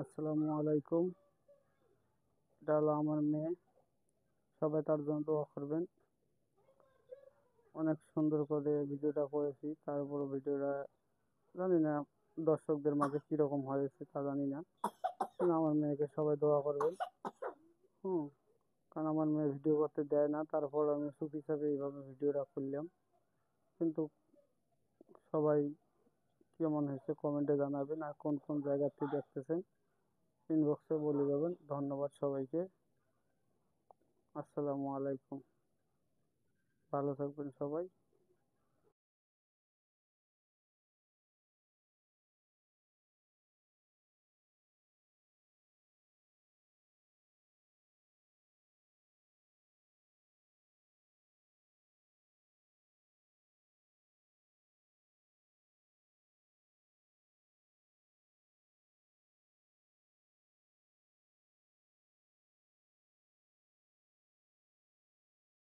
আসসালামু আলাইকুম। এটা হলো আমার মেয়ে। সবাই তার জন্য দোয়া করবেন। অনেক সুন্দর করে ভিডিওটা করেছি, তারপর ভিডিওটা জানি না দর্শকদের মাঝে কিরকম হয়েছে তা জানি না, কিন্তু আমার মেয়েকে সবাই দোয়া করবেন। হুম। কারণ আমার মেয়ে ভিডিও করতে দেয় না, তারপর আমি চুপ হিসাবে এইভাবে ভিডিওটা করলাম। কিন্তু সবাই কেমন হয়েছে কমেন্টে জানাবেন, আর কোন কোন জায়গা থেকে দেখতেছেন ইনবক্সে বলে যাবেন। ধন্যবাদ সবাইকে। আসসালামু আলাইকুম। ভালো থাকবেন সবাই।